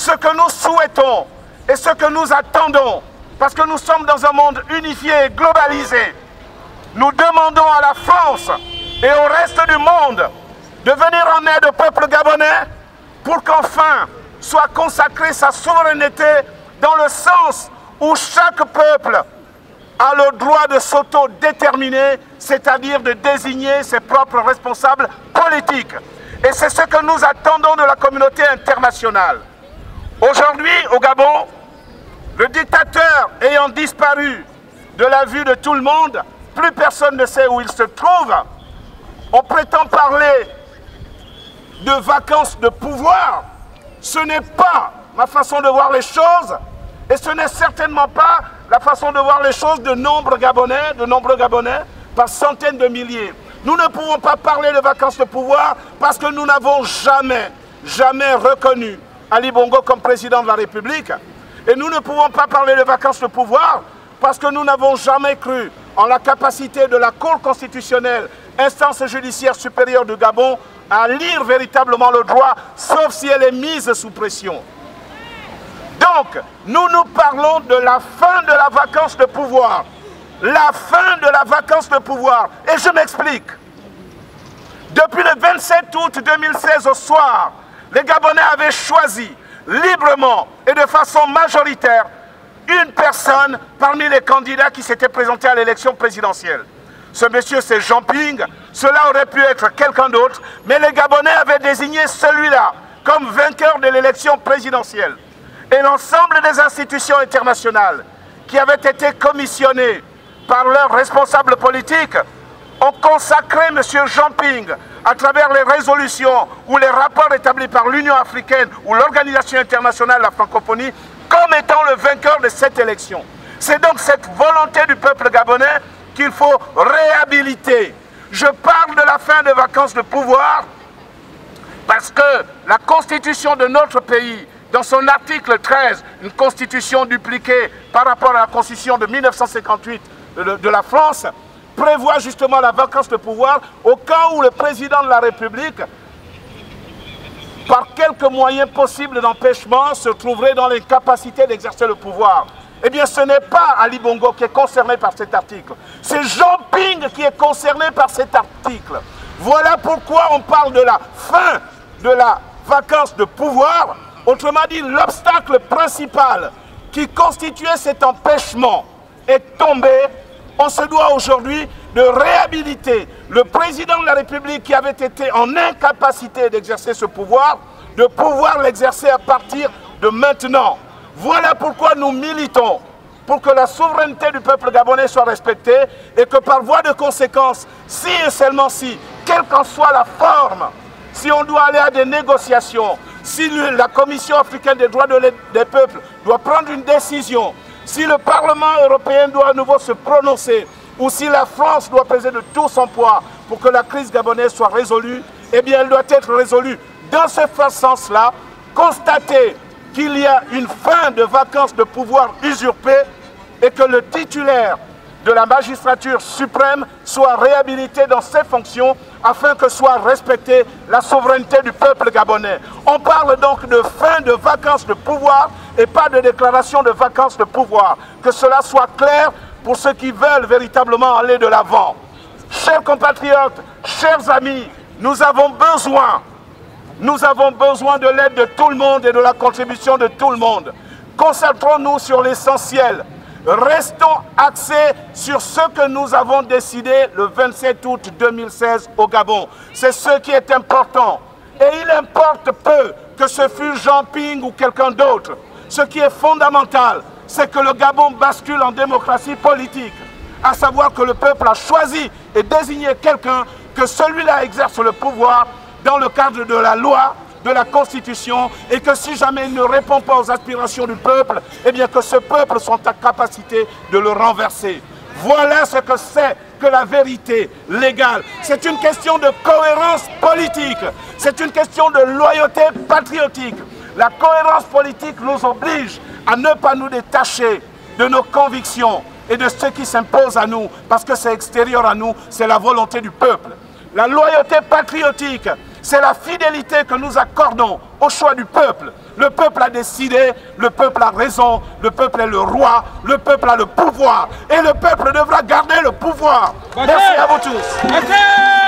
ce que nous souhaitons et ce que nous attendons, parce que nous sommes dans un monde unifié et globalisé, nous demandons à la France et au reste du monde de venir en aide au peuple gabonais pour qu'enfin soit consacrée sa souveraineté dans le sens où chaque peuple a le droit de s'autodéterminer, c'est-à-dire de désigner ses propres responsables politiques. Et c'est ce que nous attendons de la communauté internationale. Aujourd'hui, au Gabon, le dictateur ayant disparu de la vue de tout le monde, plus personne ne sait où il se trouve. On prétend parler de vacances de pouvoir. Ce n'est pas ma façon de voir les choses, et ce n'est certainement pas la façon de voir les choses de nombreux Gabonais, par centaines de milliers. Nous ne pouvons pas parler de vacances de pouvoir parce que nous n'avons jamais reconnu Ali Bongo comme président de la République. Et nous ne pouvons pas parler de vacances de pouvoir parce que nous n'avons jamais cru en la capacité de la Cour constitutionnelle, instance judiciaire supérieure du Gabon, à lire véritablement le droit, sauf si elle est mise sous pression. Donc, nous parlons de la fin de la vacance de pouvoir. La fin de la vacance de pouvoir. Et je m'explique. Depuis le 27 août 2016 au soir, les Gabonais avaient choisi librement et de façon majoritaire une personne parmi les candidats qui s'étaient présentés à l'élection présidentielle. Ce monsieur, c'est Jean Ping. Cela aurait pu être quelqu'un d'autre, mais les Gabonais avaient désigné celui-là comme vainqueur de l'élection présidentielle. Et l'ensemble des institutions internationales qui avaient été commissionnées par leurs responsables politiques ont consacré M. Jean Ping à travers les résolutions ou les rapports établis par l'Union africaine ou l'Organisation internationale de la francophonie comme étant le vainqueur de cette élection. C'est donc cette volonté du peuple gabonais qu'il faut réhabiliter. Je parle de la fin des vacances de pouvoir parce que la constitution de notre pays, dans son article 13, une constitution dupliquée par rapport à la constitution de 1958 de la France, prévoit justement la vacance de pouvoir au cas où le président de la République, par quelques moyens possibles d'empêchement, se trouverait dans l'incapacité d'exercer le pouvoir. Eh bien, ce n'est pas Ali Bongo qui est concerné par cet article. C'est Jean Ping qui est concerné par cet article. Voilà pourquoi on parle de la fin de la vacance de pouvoir. Autrement dit, l'obstacle principal qui constituait cet empêchement est tombé. On se doit aujourd'hui de réhabiliter le président de la République qui avait été en incapacité d'exercer ce pouvoir, de pouvoir l'exercer à partir de maintenant. Voilà pourquoi nous militons pour que la souveraineté du peuple gabonais soit respectée et que par voie de conséquence, si et seulement si, quelle qu'en soit la forme, si on doit aller à des négociations, si la Commission africaine des droits des peuples doit prendre une décision, si le Parlement européen doit à nouveau se prononcer, ou si la France doit peser de tout son poids pour que la crise gabonaise soit résolue, eh bien elle doit être résolue dans ce sens-là, constater qu'il y a une fin de vacance de pouvoir usurpé et que le titulaire de la magistrature suprême soit réhabilité dans ses fonctions afin que soit respectée la souveraineté du peuple gabonais. On parle donc de fin de vacance de pouvoir et pas de déclaration de vacance de pouvoir. Que cela soit clair pour ceux qui veulent véritablement aller de l'avant. Chers compatriotes, chers amis, nous avons besoin de l'aide de tout le monde et de la contribution de tout le monde. Concentrons-nous sur l'essentiel. Restons axés sur ce que nous avons décidé le 27 août 2016 au Gabon. C'est ce qui est important. Et il importe peu que ce fût Jean Ping ou quelqu'un d'autre. Ce qui est fondamental, c'est que le Gabon bascule en démocratie politique. À savoir que le peuple a choisi et désigné quelqu'un, que celui-là exerce le pouvoir dans le cadre de la loi, de la Constitution, et que si jamais il ne répond pas aux aspirations du peuple, eh bien que ce peuple soit en capacité de le renverser. Voilà ce que c'est que la vérité légale. C'est une question de cohérence politique, c'est une question de loyauté patriotique. La cohérence politique nous oblige à ne pas nous détacher de nos convictions et de ce qui s'impose à nous, parce que c'est extérieur à nous, c'est la volonté du peuple. La loyauté patriotique, c'est la fidélité que nous accordons au choix du peuple. Le peuple a décidé, le peuple a raison, le peuple est le roi, le peuple a le pouvoir et le peuple devra garder le pouvoir. Merci à vous tous.